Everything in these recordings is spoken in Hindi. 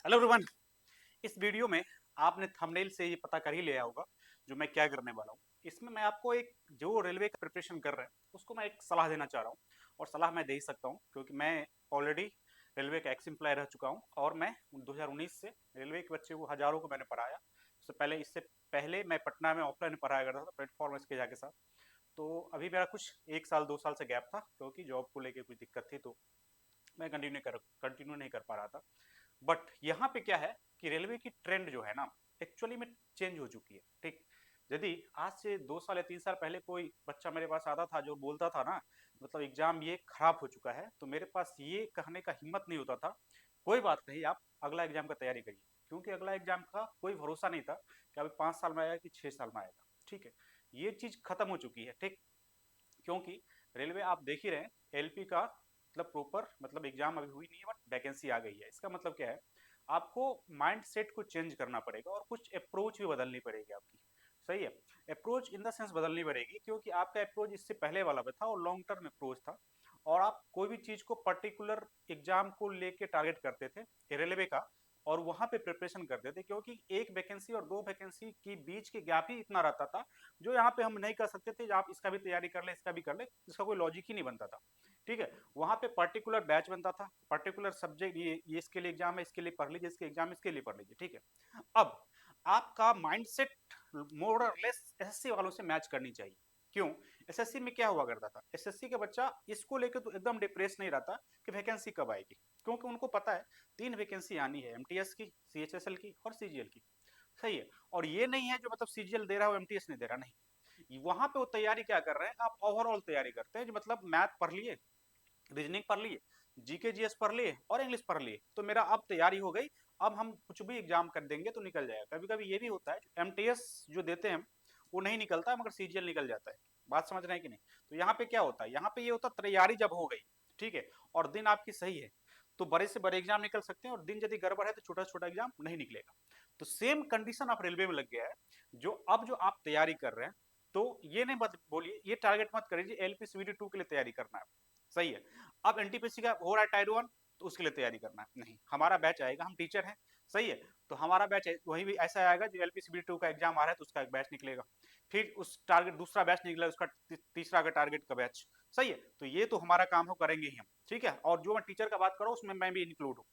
Hello everyone. इस वीडियो में आपने थंबनेल से ये पता कर ही लिया होगा जो मैं क्या करने वाला हूँ। इसमें मैं आपको एक जो रेलवे का प्रिपरेशन कर रहे हैं उसको मैं एक सलाह देना चाह रहा हूँ। और सलाह मैं दे ही सकता हूँ क्योंकि मैं ऑलरेडी रेलवे का एक्स एम्प्लॉय रह चुका हूँ और मैं 2019 से रेलवे के बच्चे को हजारों को मैंने पढ़ाया। इससे पहले मैं पटना में ऑफलाइन पढ़ाया करता था प्लेटफॉर्म इसके जाके साथ। तो अभी मेरा कुछ 1 साल 2 साल से गैप था क्योंकि जॉब को लेके कुछ दिक्कत थी, तो मैं कंटिन्यू नहीं कर पा रहा था। बट यहाँ पे क्या है कि रेलवे की ट्रेंड जो है ना, एक्चुअली में चेंज हो चुकी है। ठीक, यदि आज से 2 साल या 3 साल पहले कोई बच्चा मेरे पास आता था जो बोलता था ना, मतलब एग्जाम ये खराब हो चुका है, तो मेरे पास ये कहने का हिम्मत नहीं होता था कोई बात नहीं, आप अगला एग्जाम का तैयारी करिए। क्योंकि अगला एग्जाम का कोई भरोसा नहीं था कि अभी 5 साल में आएगा कि 6 साल में आएगा। ठीक है, ये चीज खत्म हो चुकी है। ठीक, क्योंकि रेलवे आप देख ही रहे हैं, एलपी का मतलब प्रॉपर मतलब एग्जाम अभी हुई नहीं है बट वैकेंसी आ गई है। इसका मतलब क्या है, आपको माइंड सेट को चेंज करना पड़ेगा और कुछ अप्रोच भी बदलनी पड़ेगी आपकी। सही है, अप्रोच इन द सेंस बदलनी पड़ेगी क्योंकि आपका अप्रोच इससे पहले वाला भी था और लॉन्ग टर्म अप्रोच था। और आप कोई भी चीज को पर्टिकुलर एग्जाम को लेके टारगेट करते थे रेलवे का, और वहां पे प्रिपरेशन करते थे क्योंकि एक वैकेंसी और दो वैकेंसी के बीच के गैप ही इतना रहता था जो यहाँ पे हम नहीं कर सकते थे। आप इसका भी तैयारी कर ले, इसका भी कर ले, इसका कोई लॉजिक ही नहीं बनता था। ठीक है, वहां पे पर्टिकुलर बैच बनता था, पर्टिकुलर सब्जेक्ट, ये इसके लिए एग्जाम है, इसके लिए पढ़ लीजिए, इसके एग्जाम इसके लिए पढ़ लीजिए। ठीक है, अब आपका माइंडसेट मोर और लेस एसएससी वालों से मैच करनी चाहिए। क्यों? एसएससी में क्या हुआ करता था, एसएससी का बच्चा इसको लेकर तो एकदम डिप्रेस नहीं रहता कि वैकेंसी कब आएगी, क्योंकि उनको पता है 3 वैकेंसी आनी है, एमटीएस की, सीएचएसएल की और सीजीएल की। सही है, और ये नहीं है जो मतलब सीजीएल दे रहा हो एमटीएस नहीं दे रहा, नहीं। वहां पे वो तैयारी क्या कर रहे हैं, आप ओवरऑल तैयारी करते हैं जो मतलब मैथ पढ़ लिए, रीजनिंग पढ़ लिए, जीके जीएस पढ़ लिए और इंग्लिश पढ़ लिए, तो मेरा अब तैयारी हो गई। अब हम कुछ भी एग्जाम कर देंगे तो निकल जाएगा। कभी कभी ये भी होता है एमटीएस जो देते हैं वो नहीं निकलता है मगर सीजीएल निकल जाता है। बात समझ रहे हैं कि नहीं? तो यहाँ पे क्या होता है, यहाँ पे ये होता है तैयारी जब हो गई, ठीक है, और दिन आपकी सही है, तो बड़े से बड़े एग्जाम निकल सकते हैं, और दिन यदि गड़बड़ है तो छोटा छोटा एग्जाम नहीं निकलेगा। तो सेम कंडीशन आप रेलवे में लग गया है। जो आप तैयारी कर रहे हैं, तो ये नहीं मत बोलिए, ये टारगेट मत करिए एलपी सीबीटी 2 के लिए तैयारी करना है। सही है, अब एनटीपीसी का हो रहा है टायर 1, तो उसके लिए तैयारी करना है, नहीं, हमारा बैच आएगा, हम टीचर हैं। सही है, तो हमारा बैच वही भी ऐसा आएगा जो एलपीसीबी 2 का एग्जाम आ रहा है तो उसका एक बैच निकलेगा, फिर उस टारगेट दूसरा बैच निकलेगा, उसका तीसरा का टारगेट का बैच। सही है, तो ये तो हमारा काम हो, करेंगे ही हम। ठीक है, और जो मैं टीचर का बात कर रहा हूँ उसमें मैं भी इंक्लूड हूँ।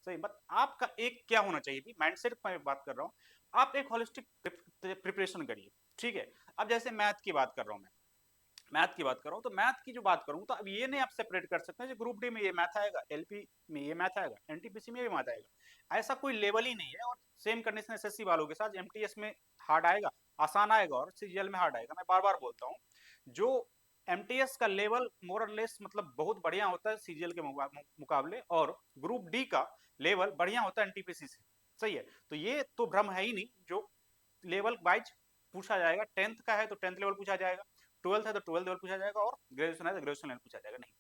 सही, बट आपका एक क्या होना चाहिए, माइंडसेट पर बात कर रहा हूँ। आप एक होलिस्टिक प्रिपरेशन करिए। ठीक है, अब जैसे मैथ की बात कर रहा हूँ, मैं मैथ की बात कर रहा हूँ, तो मैथ की जो बात करूँ तो अब ये नहीं आप सेपरेट कर सकते हैं ग्रुप डी में ये मैथ आएगा, एलपी में ये मैथ आएगा, एनटीपीसी में भी मैथ आएगा, ऐसा कोई लेवल ही नहीं है। और सेम कंडीशन एसएससी वालों के साथ, एमटीएस में हार्ड आएगा, आसान आएगा, और सीजीएल में हार्ड आएगा। मैं बार बार बोलता हूँ, जो एमटीएस का लेवल मोर और लेस मतलब बहुत बढ़िया होता है सीजीएल के मुकाबले, और ग्रुप डी का लेवल बढ़िया होता है एनटीपीसी से। सही है, तो ये तो भ्रम है ही नहीं, जो लेवल वाइज पूछा जाएगा, 10th का है तो 10th लेवल पूछा जाएगा, 12th है तो 12th लेवल पूछा जाएगा, और ग्रेजुएशन है तो ग्रेजुएशन लेवल पूछा जाएगा। नहीं,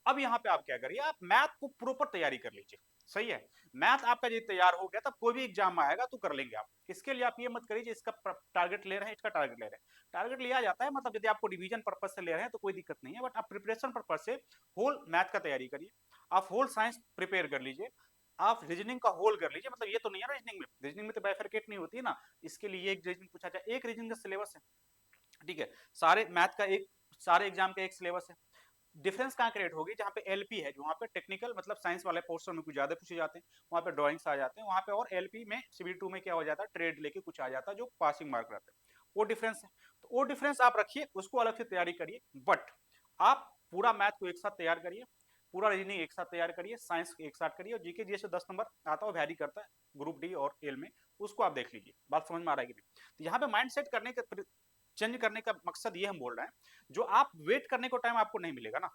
अब यहाँ पे आप क्या करिए, आप मैथ को प्रॉपर तैयारी कर लीजिए। सही है, मैथ आपका यदि तैयार हो गया तब कोई भी एग्जाम आएगा तो कर लेंगे आप। इसके लिए आप ये मत करिए इसका टारगेट ले रहे हैं, इसका टारगेट ले रहे हैं, टारगेट लिया जाता है मतलब यदि आपको डिवीजन पर्पज से ले रहे हैं तो कोई दिक्कत नहीं है, बट आप प्रिपरेशन पर्पज से होल मैथ का तैयारी करिए, आप होल साइंस प्रिपेयर कर लीजिए, आप रीजनिंग का होल कर लीजिए। मतलब ये तो नहीं है ना, रीजनिंग में तो बाइफरकेट नहीं होती है ना, इसके लिए एक रीजनिंग पूछा जाए, एक रीजनिंग का सिलेबस है। ठीक है, सारे मैथ का एक, सारे एग्जाम का एक सिलेबस है। डिफरेंस कहाँ क्रिएट होगी, जहाँ पे एलपी है, जो वहाँ पे टेक्निकल मतलब साइंस वाले पोर्शन में कुछ ज्यादा पूछे जाते हैं, वहाँ पे ड्राइंग्स आ जाते हैं, वहाँ पे और एलपी में सीबी 2 में क्या हो जाता है, ट्रेड लेके कुछ आ जाता है जो पासिंग मार्क रहता है, वो डिफरेंस है। तो वो डिफरेंस आप रखिए, उसको अलग से तैयारी करिए, बट आप पूरा मैथ को एक साथ तैयार करिए, पूरा रीजनिंग एक साथ तैयार करिए, साइंस एक साथ करिए, और जीके जीएस से 10 नंबर आता है, वैरी करता है ग्रुप डी और एल में, उसको आप देख लीजिए। बात समझ में आ रहा है कि नहीं? तो यहाँ पे माइंड सेट करने का, चेंज करने का मकसद ये हम बोल रहे हैं, जो आप वेट करने को टाइम आपको नहीं मिलेगा ना,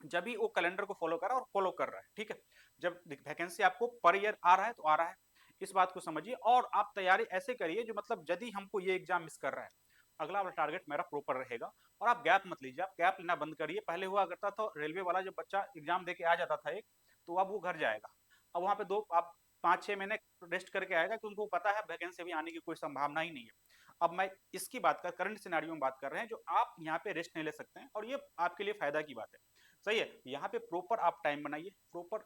जब भी वो कैलेंडर को फॉलो कर रहा है और फॉलो कर रहा है। ठीक है, जब वैकेंसी आपको पर ईयर आ रहा है तो आ रहा है, इस बात को समझिए, और आप तैयारी ऐसे करिए जो मतलब यदि हमको ये एग्जाम मिस कर रहा है, अगला वाला टारगेट मेरा प्रॉपर रहेगा। और आप गैप मत लीजिए, आप गैप लेना बंद करिए। पहले हुआ करता था रेलवे वाला, जब बच्चा एग्जाम दे के आ जाता था एक, तो अब वो घर जाएगा, अब वहाँ पे दो आप 5-6 महीने रेस्ट करके आएगा, क्योंकि उनको पता है वैकेंसी अभी आने की कोई संभावना ही नहीं है। अब मैं इसकी बात कर, करंट सिनेरियो में बात कर रहे हैं, जो आप यहाँ पे रेस्ट नहीं ले सकते हैं, और ये आपके लिए फायदा की बात है। सही है, यहाँ पे प्रॉपर आप टाइम बनाइए, प्रॉपर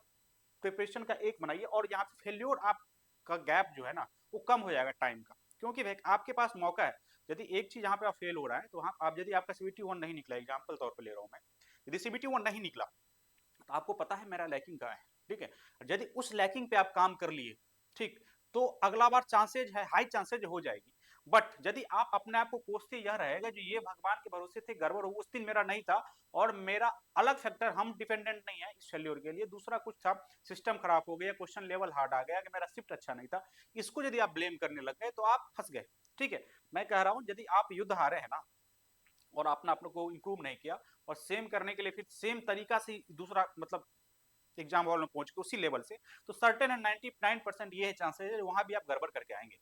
प्रिपरेशन का एक बनाइए और यहाँ पे फेल्योर आपका गैप जो है ना वो कम हो जाएगा टाइम का, क्योंकि भाई आपके पास मौका है। यदि एक चीज यहाँ पे आप फेल हो रहा है तो वहाँ आप यदि आपका सीबीटी 1 नहीं निकला, एग्जाम्पल तौर पर ले रहा हूँ मैं, यदि सीबीटी 1 नहीं निकला तो आपको पता है मेरा लैकिंग कहाँ है, ठीक है। यदि उस लैकिंग पे आप काम कर लिए, ठीक, तो अगला बार चांसेज है, हाई चांसेज हो जाएगी। बट यदि आप अपने आप को कोसते यह रहेगा जो ये भगवान के भरोसे थे, गड़बड़ उस दिन मेरा नहीं था और मेरा अलग फैक्टर, हम डिपेंडेंट नहीं है इस फेल्योर के लिए, दूसरा कुछ था, सिस्टम खराब हो गया, क्वेश्चन लेवल हार्ड आ गया कि मेरा शिफ्ट अच्छा नहीं था, इसको यदि आप ब्लेम करने लग गए तो आप फंस गए, ठीक है। मैं कह रहा हूं यदि आप युद्ध हारे हैं ना और आपने अपने को इंप्रूव नहीं किया और सेम करने के लिए फिर सेम तरीका से दूसरा मतलब एग्जाम हॉल में पहुंच के उसी लेवल से, तो सर्टेन एंड 99% ये चांसेस है वहां भी आप गड़बड़ करके आएंगे।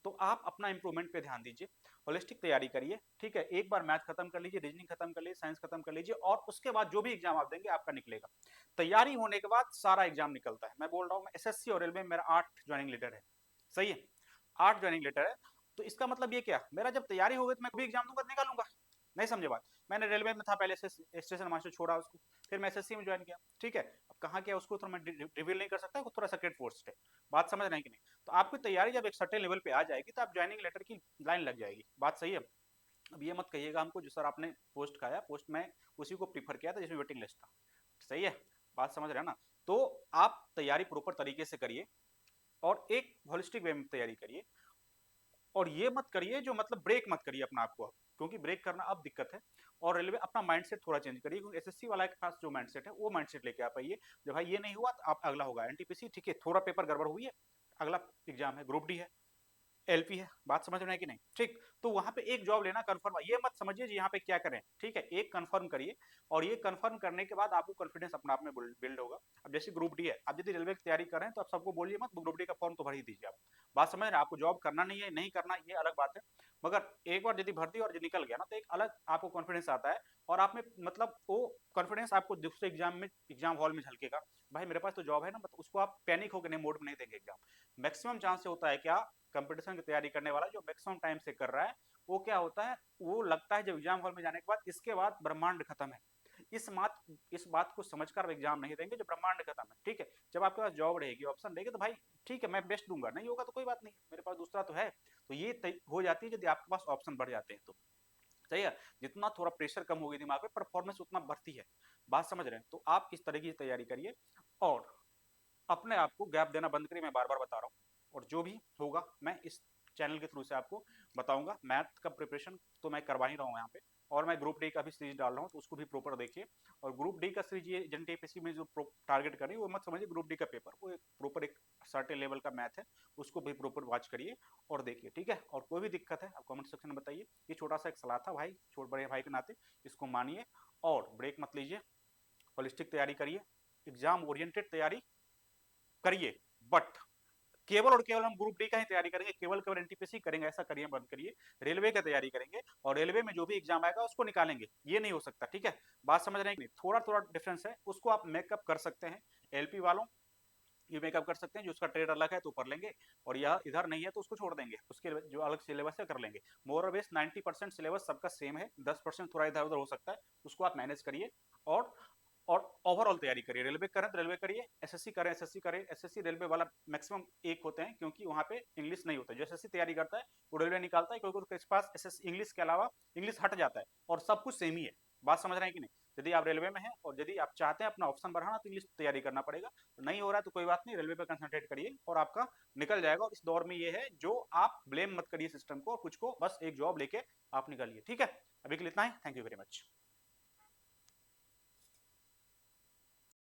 तो आप अपना इंप्रूवमेंट पे ध्यान दीजिए, होलिस्टिक तैयारी करिए, ठीक है। एक बार मैथ खत्म कर लीजिए, रीजनिंग खत्म कर लीजिए, साइंस खत्म कर लीजिए और उसके बाद जो भी एग्जाम आप देंगे आपका निकलेगा। तैयारी होने के बाद सारा एग्जाम निकलता है। मैं बोल रहा हूँ, मैं एसएससी और रेलवे में मेरा 8 ज्वाइनिंग लेटर है, सही है, 8 ज्वाइनिंग लेटर है। तो इसका मतलब ये क्या, मेरा जब तैयारी हो गई तो मैं कोई एग्जाम दूंगा निकालूंगा, नहीं समझे बात। मैंने रेलवे में था पहले, स्टेशन मास्टर छोड़ा उसको, फिर मैं एसएससी में ज्वाइन किया, ठीक है। अब कहाँ किया उसको तो मैं रिवील नहीं कर सकता, थोड़ा सेक्रेट पोस्ट है, बात समझ रहे हैं कि नहीं। तो आपकी तैयारी जब एक सर्टेन लेवल पे आ जाएगी तो आप ज्वाइनिंग लेटर की लाइन लग जाएगी, बात सही है। अब ये मत कहिएगा हमको जो सर आपने पोस्ट खाया, पोस्ट में उसी को प्रीफर किया था जिसमें वेटिंग लिस्ट था, सही है, बात समझ रहे हैं ना। तो आप तैयारी प्रॉपर तरीके से करिए और एक होलिस्टिक वे में तैयारी करिए और ये मत करिए जो मतलब ब्रेक मत करिए अपना आपको, क्योंकि ब्रेक करना अब दिक्कत है। और रेलवे अपना माइंडसेट थोड़ा चेंज करिए, क्योंकि एसएससी वाला के पास जो माइंडसेट है वो माइंडसेट लेके आप आइए, जब भाई ये नहीं हुआ तो आप अगला होगा एनटीपीसी, ठीक है, थोड़ा पेपर गड़बड़ हुई है, अगला एग्जाम है ग्रुप डी है, एलपी है, बात समझ रहे हैं कि नहीं, ठीक। तो वहां पे एक जॉब लेना कंफर्म, ये मत समझिए जी यहाँ पे क्या करें, ठीक है, एक कंफर्म करिए और ये कंफर्म करने के बाद आपको कॉन्फिडेंस अपने आप में बिल्ड होगा। अब जैसे ग्रुप डी है, आप यदि रेलवे की तैयारी कर रहे हैं तो आप सबको बोलिए मत ग्रुप डी का फॉर्म तो भर ही दीजिए आप, बात समझ रहे हैं। आपको जॉब करना नहीं है, नहीं करना, ये अलग बात है, मगर एक बार यदि भर्ती और निकल गया ना तो एक अलग आपको कॉन्फिडेंस आता है और आप में मतलब वो कॉन्फिडेंस आपको दूसरे एग्जाम में, एग्जाम हॉल में झलकेगा, भाई मेरे पास तो जॉब है ना, मतलब उसको आप पैनिक होकर नहीं, मोड में नहीं देंगे एग्जाम। मैक्सिमम चांस से होता है क्या, कंपटीशन की तैयारी करने वाला जो मैक्सिमम टाइम से कर रहा है, वो क्या होता है, वो लगता है जब एग्जाम हॉल में जाने के बाद इसके बाद ब्रह्मांड खत्म है, इस बात को समझकर एग्जाम नहीं देंगे जो ब्रह्मांड खत्म है, ठीक है। जब आपके पास जॉब रहेगी, ऑप्शन रहेगी, तो भाई ठीक है मैं बेस्ट दूंगा, नहीं होगा तो कोई बात नहीं, मेरे पास दूसरा तो है। तो ये हो जाती है यदि आपके पास ऑप्शन बढ़ जाते हैं तो, सही है। जितना थोड़ा प्रेशर कम होगी दिमाग पे, परफॉर्मेंस उतना बढ़ती है, बात समझ रहे हैं। तो आप इस तरह की तैयारी करिए और अपने आप को गैप देना बंद करिए, मैं बार बार बता रहा हूँ। और जो भी होगा मैं इस चैनल के थ्रू से आपको बताऊंगा। मैथ का प्रिपरेशन तो मैं करवा ही रहा हूँ यहाँ पे, और मैं ग्रुप डी का भी सीरीज डाल रहा हूँ, तो उसको भी प्रॉपर देखिए। और ग्रुप डी का सीरीज ये एनटीपीसी में जो टारगेट करिए वो मत समझिए ग्रुप डी का पेपर, वो एक प्रॉपर एक सर्टेन लेवल का मैथ है, उसको भी प्रॉपर वॉच करिए और देखिए, ठीक है। और कोई भी दिक्कत है आप कमेंट सेक्शन में बताइए। ये छोटा सा एक सलाह था भाई, छोटे बड़े भाई के नाते, इसको मानिए और ब्रेक मत लीजिए, होलिस्टिक तैयारी करिए, एग्जाम ओरिएंटेड तैयारी करिए, बट केवल और केवल हम ग्रुप डी का ही तैयारी करेंगे, केवल केवल एनटीपीसी करेंगे ऐसा करिए बंद करिए। रेलवे का तैयारी करेंगे और रेलवे में जो भी एग्जाम आएगा उसको निकालेंगे, ये नहीं हो सकता, ठीक है। बात समझ रहे हैं कि नहीं, थोड़ा थोड़ा डिफरेंस है, उसको आप मेकअप कर सकते हैं। एलपी वालों ये मेकअप कर सकते हैं, जो उसका ट्रेड अलग है तो कर लेंगे, और यह इधर नहीं है तो उसको छोड़ देंगे, उसके जो अलग सिलेबस है कर लेंगे। मोर और बेस 90% सिलेबस सबका सेम है, 10% थोड़ा इधर उधर हो सकता है, उसको आप मैनेज करिए और ओवरऑल तैयारी करिए। रेलवे करें तो रेलवे करिए, एसएससी करें एसएससी करें, एसएससी रेलवे वाला मैक्सिमम एक होते हैं, क्योंकि वहाँ पे इंग्लिश नहीं होता है। जो एसएससी तैयारी करता है वो रेलवे निकालता है, क्योंकि उसके पास एसएस इंग्लिश के अलावा इंग्लिश हट जाता है और सब कुछ सेम ही है, बात समझ रहे हैं कि नहीं। यदि आप रेलवे में हैं और यदि आप चाहते हैं अपना ऑप्शन बढ़ाना तो इंग्लिश तैयारी करना पड़ेगा, तो नहीं हो रहा है तो कोई बात नहीं, रेलवे पे कंसंट्रेट करिए और आपका निकल जाएगा। और इस दौर में ये है जो आप ब्लेम मत करिए सिस्टम को और कुछ को, बस एक जॉब लेके आप निकलिए, ठीक है। अभी के लिए इतना ही, थैंक यू वेरी मच।